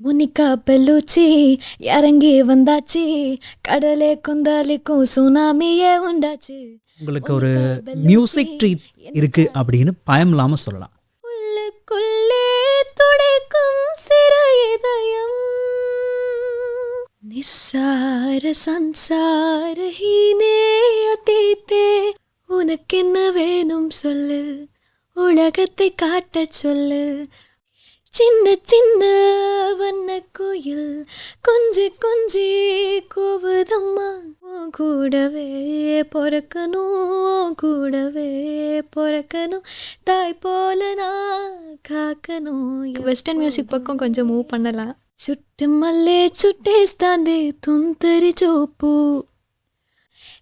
முனிக்கா பெல்லூச்சி இறங்கி வந்தாச்சு, கடலே கொந்தளிக்கும் சுனாமியே உண்டாச்சு. உங்களுக்கு ஒரு மியூசிக் ட்ரீட் இருக்கு அப்படின்னு பயம் இல்லாமல் சொல்லலாம். உள்ளுக்குள்ளே துடைக்கும் சிறு இதயம், நிஸ்ஸார சன்சார ஹீனே அதீத்தே, உனக்கென்ன வேணும் சொல்லு, உலகத்தை காட்டச் சொல்லு. சின்ன சின்ன வண்ண கோயில் கொஞ்சி கொஞ்சி கூவுதம்மா, உன் கூடவே பொறக்கணும், உன் கூடவே பொறக்கணும், தாய் போல நான் காக்கணும். வெஸ்டர்ன் மியூசிக் பக்கம் கொஞ்சம் மூவ் பண்ணலாம். చుట్టు మల్లే చుట్టేస్తాంది తుంతరి చూపు,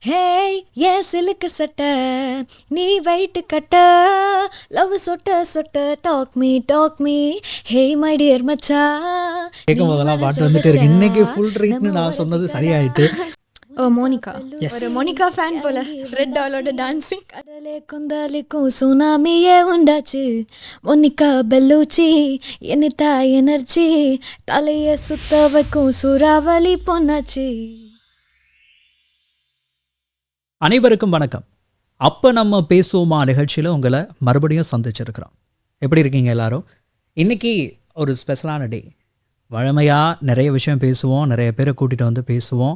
హే ఏ సిల్క్ సట్ట నీ వైట్ కట్ట, లవ్ సొట్ట సొట్ట talk me hey my dear மச்சா. கேட்கும் போதெல்லாம் பாட்டு வந்துட்டு இருக்கு. இன்னைக்கு ஃபுல் ட்ரீட்னு நான் சொன்னது சரியாயிட்டு. ஓ மோனிகா, ஒரு மோனிகா ஃபேன் போல. ரெட் டாலோட டான்சிங். கடலே கொந்தளிக்கும் சுனாமியே உண்டாச்சு, மோனிகா பெல்லூச்சி எனிதா எனர்ஜி, தலையை சுத்த வைக்கும் சூறாவளி பொன்னாச்சு. அனைவருக்கும் வணக்கம். அப்போ நம்ம பேசுவோமா நிகழ்ச்சியில் உங்களை மறுபடியும் சந்திச்சிருக்கிறோம். எப்படி இருக்கீங்க எல்லாரும்? இன்றைக்கி ஒரு ஸ்பெஷலான டே. வழமையாக நிறைய விஷயம் பேசுவோம், நிறைய பேரை கூட்டிகிட்டு வந்து பேசுவோம்.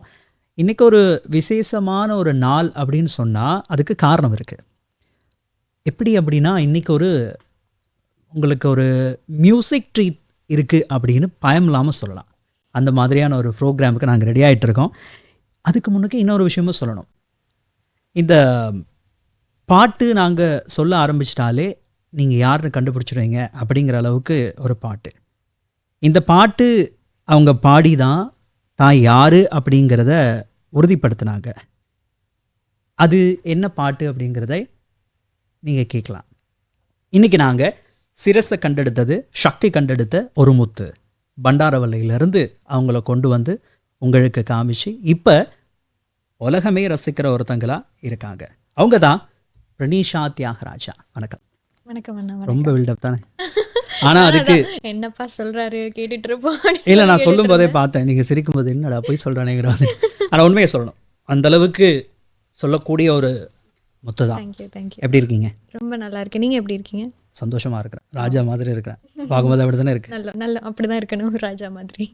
இன்றைக்கி ஒரு விசேஷமான ஒரு நாள் அப்படின்னு சொன்னால் அதுக்கு காரணம் இருக்குது. எப்படி அப்படின்னா, இன்றைக்கி உங்களுக்கு ஒரு மியூசிக் ட்ரீட் இருக்குது அப்படின்னு பயம் இல்லாமல் சொல்லலாம். அந்த மாதிரியான ஒரு ப்ரோக்ராமுக்கு நாங்கள் ரெடி ஆகிட்டு இருக்கோம். அதுக்கு முன்னுக்கு இன்னொரு விஷயமும் சொல்லணும். இந்த பாட்டு நாங்கள் சொல்ல ஆரம்பிச்சிட்டாலே நீங்கள் யாருன்னு கண்டுபிடிச்சிடுவீங்க அப்படிங்கிற அளவுக்கு ஒரு பாட்டு. இந்த பாட்டு அவங்க பாடி தான் தான் யார் அப்படிங்கிறத உறுதிப்படுத்தினாங்க. அது என்ன பாட்டு அப்படிங்கிறத நீங்கள் கேட்கலாம். இன்றைக்கி நாங்கள் சிரஸை கண்டெடுத்தது, சக்தி கண்டெடுத்த ஒரு முத்து பண்டாரவல்லையிலேருந்து அவங்கள கொண்டு வந்து உங்களுக்கு காமிச்சு இப்போ உலகமே ரசிக்கிற ஒருத்தங்களா இருக்காங்க. அவங்க தான் பிரணீஷா தியாகராஜா. வணக்கம். வணக்கம் அண்ணா. ரொம்ப பில்டப் தானே? ஆனால் அதுக்கு என்னப்பா சொல்கிறாரு கேட்டுட்டு இருப்போம். இல்லை, நான் சொல்லும் போதே பார்த்தேன் நீங்கள் சிரிக்கும் போது என்னடா போய் சொல்கிறானேங்கிறாங்க. ஆனால் உண்மையை சொல்லணும், அந்தளவுக்கு சொல்லக்கூடிய ஒரு முத்து தான். Thank you thank you. எப்படி இருக்கீங்க? ரொம்ப நல்லா இருக்கேன். நீங்கள் எப்படி இருக்கீங்க? சந்தோஷமாக இருக்கிறேன். ராஜா மாதிரி இருக்கிறேன். பார்க்கும்போது அப்படி தானே இருக்கு. நல்ல அப்படி தான் இருக்கணும், ராஜா மாதிரி.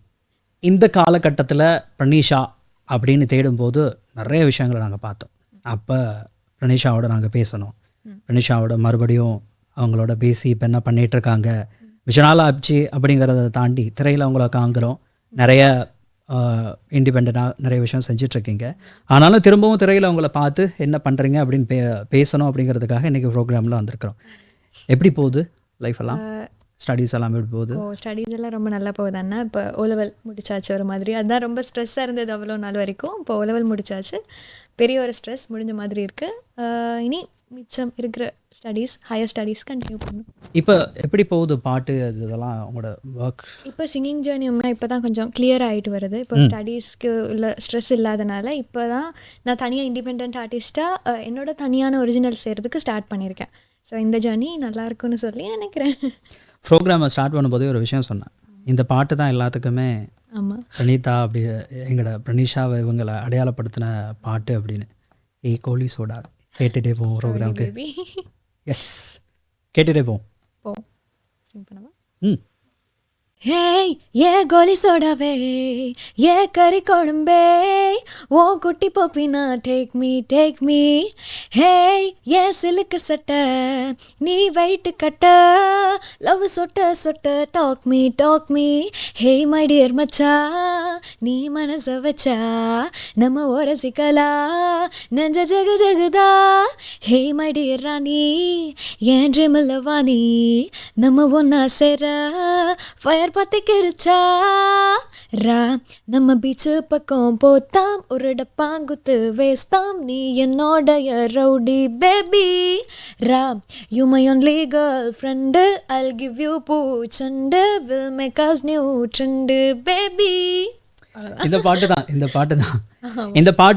இந்த காலகட்டத்தில் பிரணீஷா அப்படின்னு தேடும்போது நிறைய விஷயங்களை நாங்கள் பார்த்தோம். அப்போ பிரணீஷாவோட நாங்கள் பேசணும். பிரணீஷாவோட மறுபடியும் அவங்களோட பேசி இப்போ என்ன பண்ணிகிட்ருக்காங்க, விஷனாலா ஆப்ச்சி அப்படிங்கிறத தாண்டி திரையில் அவங்கள காங்குறோம். நிறைய இண்டிபெண்ட்டாக நிறைய விஷயம் செஞ்சிட்ருக்கீங்க. ஆனாலும் திரும்பவும் திரையில் அவங்கள பார்த்து என்ன பண்ணுறீங்க அப்படின்னு பேசணும் அப்படிங்கிறதுக்காக இன்றைக்கி ப்ரோக்ராமில் வந்திருக்கிறோம். எப்படி போகுது லைஃப் எல்லாம்? ஸ்டடீஸ் எல்லாம் எப்படி போகுது? ஸ்டடீஸ் எல்லாம் ரொம்ப நல்லா போகுது அண்ணா. இப்போ ஓலெவல் முடிச்சாச்சு. ஒரு மாதிரி அதுதான் ரொம்ப ஸ்ட்ரெஸ்ஸாக இருந்தது அவ்வளோ நாள் வரைக்கும். இப்போ ஓலெவல் முடிச்சாச்சு, பெரிய ஒரு ஸ்ட்ரெஸ் முடிஞ்ச மாதிரி இருக்குது. இனி மிச்சம் இருக்கிற ஸ்டடீஸ், ஹையர் ஸ்டடீஸ் கண்டினியூ பண்ணணும். இப்போ எப்படி போகுது பாட்டு இதெல்லாம் உங்களோட ஒர்க்? இப்போ சிங்கிங் ஜேர்னியும்னா இப்போ தான் கொஞ்சம் கிளியர் ஆகிட்டு வருது. இப்போ ஸ்டடீஸ்க்கு உள்ள ஸ்ட்ரெஸ் இல்லாதனால இப்போ தான் நான் தனியாக இண்டிபெண்ட் ஆர்டிஸ்ட்டாக என்னோட தனியான ஒரிஜினல் செய்கிறதுக்கு ஸ்டார்ட் பண்ணியிருக்கேன். ஸோ இந்த ஜேர்னி நல்லா இருக்குன்னு சொல்லி நினைக்கிறேன். ப்ரோக்ராமை ஸ்டார்ட் பண்ணும்போதே ஒரு விஷயம் சொன்னேன், இந்த பாட்டு தான் எல்லாத்துக்குமே ஆமாம் பிரணீதா அப்படி எங்களோட பிரணீஷாவை இவங்களை அடையாளப்படுத்தின பாட்டு அப்படின்னு. கோலி சோடா கேட்டுகிட்டே போவோம் ப்ரோக்ராமுக்கு. எஸ், கேட்டுகிட்டே போவோம். சிங் பண்ணவா? ம் ஏ கோலி சோடாவே, ஏ கறி குழம்பே, ஓ குட்டி போப்பினா டேக் மீ. ஹே ஏ சிலுக்கு சட்ட நீ வைட்டு கட்ட, லவ் சொட்ட சொட்ட talk me hey my dear மச்சா, நீ மனச வச்சா நம்ம ஓரசிக்கலா, நெஞ்ச ஜகு ஜகுதா ஹே மை டியர் ராணி, ஏன் ட்ரிமில் வாணி நம்ம ஒன்னா சேர ஃபயர் பத்தி கிரிச்சா ரா, நம்ம பீச்சு பக்கம் போத்தாம் ஒரு டப்பாங்குத்து வேஸ்தாம், நீ என்னோடைய ரவுடி பேபி ரா, you my only girlfriend, I'll give you பூச்சண்டு, will make us new trend baby. இந்த பாட்டு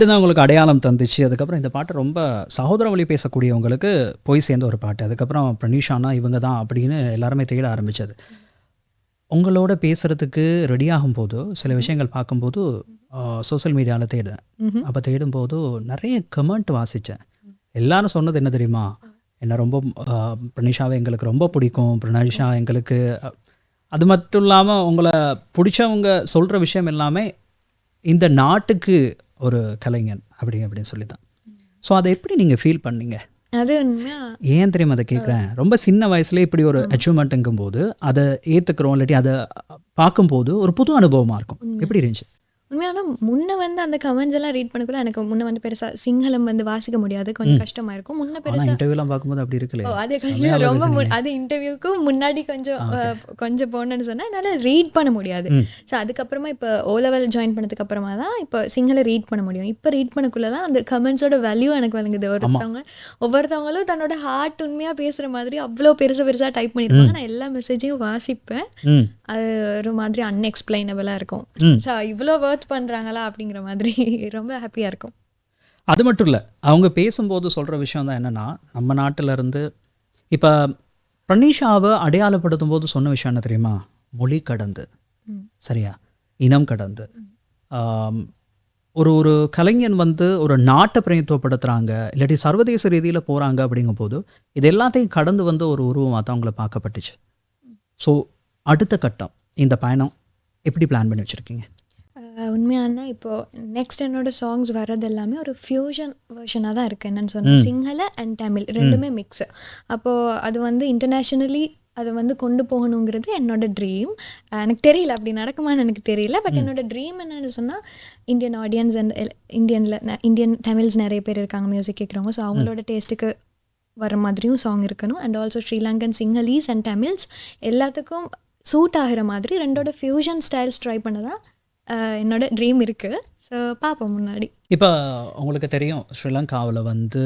தான் உங்களுக்கு அடையாளம் தந்துச்சு. அதுக்கப்புறம் இந்த பாட்டு ரொம்ப சகோதர வழி பேசக்கூடியவங்களுக்கு போய் சேர்ந்த ஒரு பாட்டு. அதுக்கப்புறம் பிரணீஷானா இவங்க தான் அப்படின்னு எல்லாருமே தேட ஆரம்பித்தது. உங்களோட பேசுகிறதுக்கு ரெடி ஆகும்போது சில விஷயங்கள் பார்க்கும்போது சோஷியல் மீடியாவில் தேடுறேன். அப்போ தேடும்போது நிறைய கமெண்ட் வாசித்தேன். எல்லாரும் சொன்னது என்ன தெரியுமா? என்ன ரொம்ப பிரனிஷாவை எங்களுக்கு ரொம்ப பிடிக்கும், பிரனிஷா எங்களுக்கு அது மட்டும் இல்லாமல் உங்களை பிடிச்சவங்க சொல்கிற விஷயம் எல்லாமே இந்த நாட்டுக்கு ஒரு கலைஞன் அப்படின்னு சொல்லி தான். ஸோ அதை எப்படி நீங்கள் ஃபீல் பண்ணீங்க? அது உண்மையா ஏன் தெரியுமா அதை கேட்குறேன்? ரொம்ப சின்ன வயசுல இப்படி ஒரு அச்சீவ்மெண்ட்டுங்கும் போது அதை ஏற்றுக்கிறோம், இல்லாட்டி அதை பார்க்கும்போது ஒரு புது அனுபவமாக இருக்கும். எப்படி இருந்துச்சு? உண்மையான முன்ன வந்து அந்த கமெண்ட்ஸ் எல்லாம் ரீட் பண்ணக்குள்ள எனக்கு முன்ன வந்து பெருசாக சிங்களம் வந்து வாசிக்க முடியாது, கொஞ்சம் கஷ்டமாக இருக்கும். முன்ன ஆனால் பெருசாக இன்டர்வியூலாம் பார்க்கும்போது அப்படி இருக்குல்ல. அது கொஞ்சம் ரொம்ப அது இன்டர்வியூக்கு முன்னாடி கொஞ்சம் போனேன்னு சொன்னால் என்னால் ரீட் பண்ண முடியாது. ஸோ அதுக்கப்புறமா இப்போ ஓ லெவல் ஜாயின் பண்ணதுக்கு அப்புறமா தான் இப்போ சிங்களம் ரீட் பண்ண முடியும். இப்போ ரீட் பண்ணக்குள்ள தான் அந்த கமெண்ட்ஸோட வேல்யூ எனக்கு வழங்குது. ஒவ்வொருத்தவங்களும் தன்னோட ஹார்ட் உண்மையாக பேசுகிற மாதிரி அவ்வளோ பெருசாக டைப் பண்ணியிருப்பாங்க. நான் எல்லா மெசேஜையும் வாசிப்பேன். அது ஒரு மாதிரி அன்எக்ஸ்பிளைனபிளாக இருக்கும். ஸோ இவ்வளோ ஒர்த் பண்ணுறாங்களா அப்படிங்கிற மாதிரி ரொம்ப ஹாப்பியாக இருக்கும். அது மட்டும் இல்லை, அவங்க பேசும்போது சொல்கிற விஷயம் தான் என்னென்னா, நம்ம நாட்டிலேருந்து இப்போ பிரனிஷாவை அடையாளப்படுத்தும் போது சொன்ன விஷயம் என்ன தெரியுமா? மொழி கடந்து, சரியா, இனம் கடந்து ஒரு கலைஞன் வந்து ஒரு நாட்டை பிரதிநிதித்துவப்படுத்துகிறாங்க, இல்லாட்டி சர்வதேச ரீதியில் போகிறாங்க. அப்படிங்கும்போது இது எல்லாத்தையும் கடந்து வந்து ஒரு உருவமாக தான் அவங்கள பார்க்கப்பட்டுச்சு. ஸோ அடுத்த கட்டம் இந்த பயணம் எப்படி பிளான் பண்ணி வச்சுருக்கீங்க? உண்மையான இப்போது நெக்ஸ்ட் என்னோட சாங்ஸ் வர்றது எல்லாமே ஒரு ஃபியூஷன் வெர்ஷனாக தான் இருக்குது. என்னென்னு சொன்னால் சிங்கள அண்ட் தமிழ் ரெண்டுமே மிக்ஸு. அப்போது அது வந்து இன்டர்நேஷ்னலி அதை வந்து கொண்டு போகணுங்கிறது என்னோட ட்ரீம். எனக்கு தெரியல அப்படி நடக்குமான்னு எனக்கு தெரியல. பட் என்னோட ட்ரீம் என்னென்னு சொன்னால் Indian audience and Indian Tamils நிறைய பேர் இருக்காங்க மியூசிக் கேட்குறவங்க. ஸோ அவங்களோட டேஸ்ட்டுக்கு வர மாதிரியும் சாங் இருக்கணும். And also Sri Lankan Sinhalese and Tamils எல்லாத்துக்கும் சூட் ஆகிற மாதிரி ரெண்டோட ஃபியூஷன் ஸ்டைல்ஸ் ட்ரை பண்ண தான் என்னோட ட்ரீம் இருக்குது. ஸோ பார்ப்போம் முன்னாடி. இப்போ உங்களுக்கு தெரியும் ஸ்ரீலங்காவில் வந்து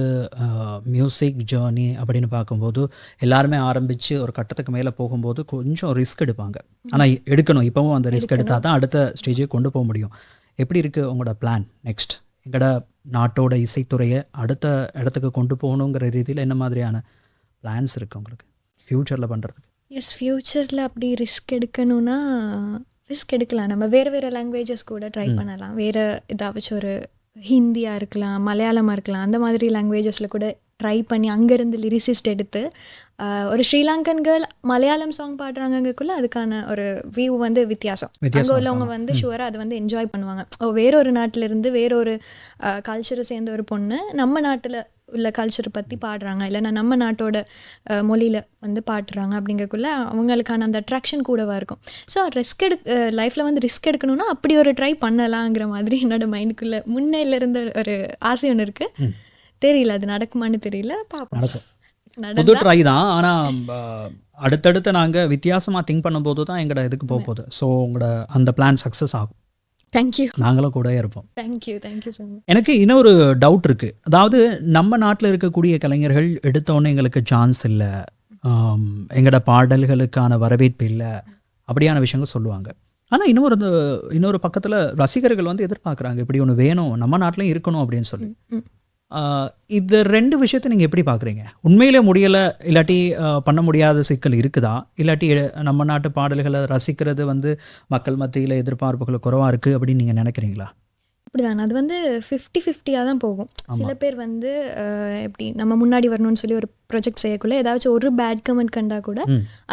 மியூசிக் ஜேர்னி அப்படின்னு பார்க்கும்போது எல்லாருமே ஆரம்பித்து ஒரு கட்டத்துக்கு மேலே போகும்போது கொஞ்சம் ரிஸ்க் எடுப்பாங்க. ஆனால் எடுக்கணும், இப்போவும் அந்த ரிஸ்க் எடுத்தால் தான் அடுத்த ஸ்டேஜுக்கு கொண்டு போக முடியும். எப்படி இருக்குது உங்களோட பிளான் நெக்ஸ்ட்? எங்களோட நாட்டோட இசைத்துறையை அடுத்த இடத்துக்கு கொண்டு போகணுங்கிற ரீதியில் என்ன மாதிரியான பிளான்ஸ் இருக்குது உங்களுக்கு ஃப்யூச்சரில் பண்ணுறதுக்கு? எஸ், ஃப்யூச்சரில் அப்படி ரிஸ்க் எடுக்கணும்னா ரிஸ்க் எடுக்கலாம். நம்ம வேறு லாங்குவேஜஸ் கூட ட்ரை பண்ணலாம். வேறு ஏதாச்சும் ஒரு ஹிந்தியாக இருக்கலாம், மலையாளமாக இருக்கலாம், அந்த மாதிரி லாங்குவேஜஸில் கூட ட்ரை பண்ணி அங்கேருந்து லிரிசிஸ்ட் எடுத்து ஒரு ஸ்ரீலங்கன் கேர்ள் மலையாளம் சாங் பாடுறாங்கக்குள்ளே அதுக்கான ஒரு வியூ வந்து வித்தியாசம். அங்கே உள்ளவங்க வந்து ஷுவராக அதை வந்து என்ஜாய் பண்ணுவாங்க. வேறொரு நாட்டிலேருந்து வேறொரு கல்ச்சரை சேர்ந்த ஒரு பொண்ணு நம்ம நாட்டில் உள்ள கல்ச்சரை பற்றி பாடுறாங்க, இல்லைன்னா நம்ம நாட்டோட மொழியில் வந்து பாடுறாங்க அப்படிங்கக்குள்ள அவங்களுக்கான அந்த அட்ராக்ஷன் கூடவாக இருக்கும். ஸோ லைஃப்பில் வந்து ரிஸ்க் எடுக்கணும்னா அப்படி ஒரு ட்ரை பண்ணலாங்கிற மாதிரி என்னோட மைண்டுக்குள்ளே முன்னையிலேருந்து ஒரு ஆசை ஒன்று இருக்குது. தெரியல அது நடக்குமான்னு தெரியல, பார்ப்போம். புது ட்ரை தான். ஆனால் அடுத்தடுத்து நாங்கள் வித்தியாசமாக திங்க் பண்ணும்போது தான் எங்களோட இதுக்கு போக போகுது. ஸோ உங்களோட அந்த பிளான் சக்ஸஸ் ஆகும். தேங்க்யூ. நாங்களும் கூட இருப்போம். Thank you so much. எனக்கு இன்னொரு டவுட் இருக்குது. அதாவது நம்ம நாட்டில் இருக்கக்கூடிய கலைஞர்கள் எடுத்தோன்னே எங்களுக்கு சான்ஸ் இல்லை, எங்களோட பாடல்களுக்கான வரவேற்பு இல்லை, அப்படியான விஷயங்கள் சொல்லுவாங்க. ஆனால் இன்னொரு பக்கத்தில் ரசிகர்கள் வந்து எதிர்பார்க்குறாங்க இப்படி ஒன்று வேணும், நம்ம நாட்டிலையும் இருக்கணும் அப்படின்னு சொல்லி. இது ரெண்டு விஷயத்தை நீங்கள் எப்படி பார்க்குறீங்க? உண்மையிலே முடியலை, இல்லாட்டி பண்ண முடியாத சிக்கல் இருக்குதா, இல்லாட்டி நம்ம நாட்டு பாடல்களை ரசிக்கிறது வந்து மக்கள் மத்தியில் எதிர்பார்ப்புகள் குறைவாக இருக்குது அப்படின்னு நீங்கள் நினைக்கிறீங்களா? அப்படிதான், அது வந்து 50-50 தான் போகும். சில பேர் வந்து எப்படி நம்ம முன்னாடி வரணும்னு சொல்லி ஒரு ப்ரொஜெக்ட் செய்யக்குள்ள ஏதாச்சும் ஒரு பேட் கமெண்ட் கண்டா கூட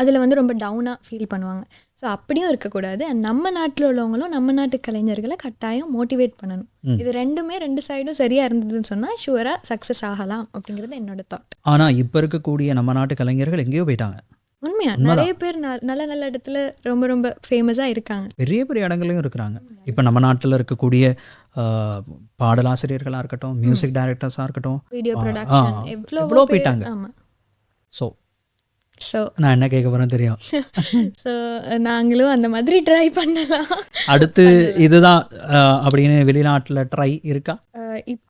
அதில் வந்து ரொம்ப டவுனாக ஃபீல் பண்ணுவாங்க. ஸோ அப்படியும் இருக்கக்கூடாது. நம்ம நாட்டில் உள்ளவங்களும் நம்ம நாட்டு கலைஞர்களை கட்டாயம் மோட்டிவேட் பண்ணணும். இது ரெண்டு சைடும் சரியாக இருந்ததுன்னு சொன்னால் ஷுவராக சக்ஸஸ் ஆகலாம் அப்படிங்கிறது என்னோட தாட். ஆனால் இப்போ இருக்கக்கூடிய நம்ம நாட்டு கலைஞர்கள் எங்கேயோ போயிட்டாங்க. உண்மையா நிறைய பேர் நல்ல இடத்துல ரொம்ப ஃபேமஸாக இருக்காங்க, பெரிய இடங்களையும் இருக்கிறாங்க. இப்போ நம்ம நாட்டில் இருக்கக்கூடிய பாடலாசிரியர்களாக இருக்கட்டும், மியூசிக் டைரக்டர்ஸாக இருக்கட்டும், வீடியோ ப்ரொடக்ஷன் எவ்வளோ போயிட்டாங்க. ஆமாம். ஸோ நான் என்ன கேட்க போகிறேன் தெரியும். ஸோ நாங்களும் அந்த மாதிரி ட்ரை பண்ணலாம். அடுத்து இதுதான் அப்படின்னு வெளிநாட்டில் ட்ரை இருக்கா?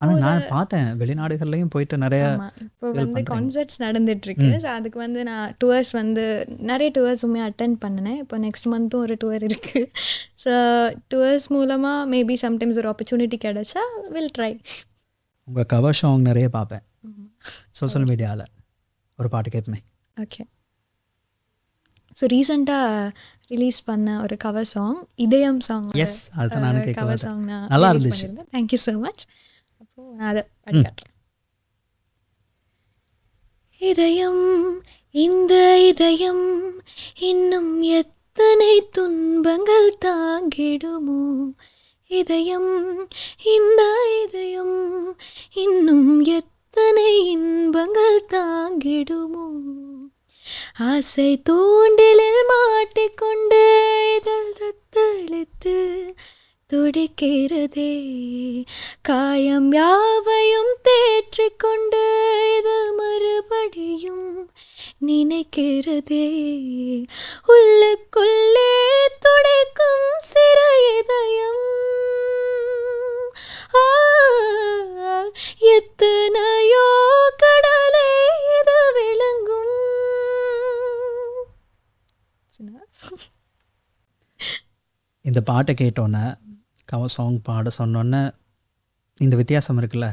ஆனால் நான் பார்த்தேன் வெளிநாடுகள்லையும் போயிட்டு நிறைய இப்போ வந்து கான்சர்ட்ஸ் நடந்துட்டு இருக்கு. ஸோ அதுக்கு வந்து நான் டூர்ஸ் வந்து நிறைய டூர்ஸுமே அட்டென்ட் பண்ணினேன். இப்போ நெக்ஸ்ட் மந்த்தும் ஒரு டூர் இருக்குது. ஸோ டூர்ஸ் மூலமாக மேபி சம்டைம்ஸ் ஒரு ஆப்பர்ச்சுனிட்டி கிடைச்சா வில் ட்ரை. உங்கள் கவர் சாங் நிறைய பார்ப்பேன் சோஷியல் மீடியாவில். ஒரு பாட்டு கேட்பேன். ஓகே. ஸோ ரீசெண்டாக ரிலீஸ் பண்ண ஒரு கவர் சாங் இதயம் சாங். எஸ், அதுதான் நானும் கேட்க கவர் வந்தேன். சாங் நான் நல்லா release இருந்துச்சு. பண்ணியிருந்தேன். Thank you so much. அப்போது நான் அதை படிக்காட்டுறேன். இதயம், இந்த இதயம் இன்னும் எத்தனை துன்பங்கள் தாங்கிடுமோ, இதயம், இந்த இதயம் இன்னும் எத்தனை இன்பங்கள் தாங்கிடுமோ, ஆசை தூண்டிலில் மாட்டிக்கொண்டு இதழ் தத்தளித்து துடிக்கிறதே, காயம் யாவையும் தேற்றிக்கொண்டு இது மறுபடியும் நினைக்கிறதே, உள்ளுக்குள்ளே துடைக்கும் சிறு இதயம், ஆ, எத்தனையோ கடலை இது விளங்கும். இந்த பாட்டை கேட்டோன்னே கவர் சாங் பாட சொன்னோன்னே இந்த வித்தியாசம் இருக்குல்ல,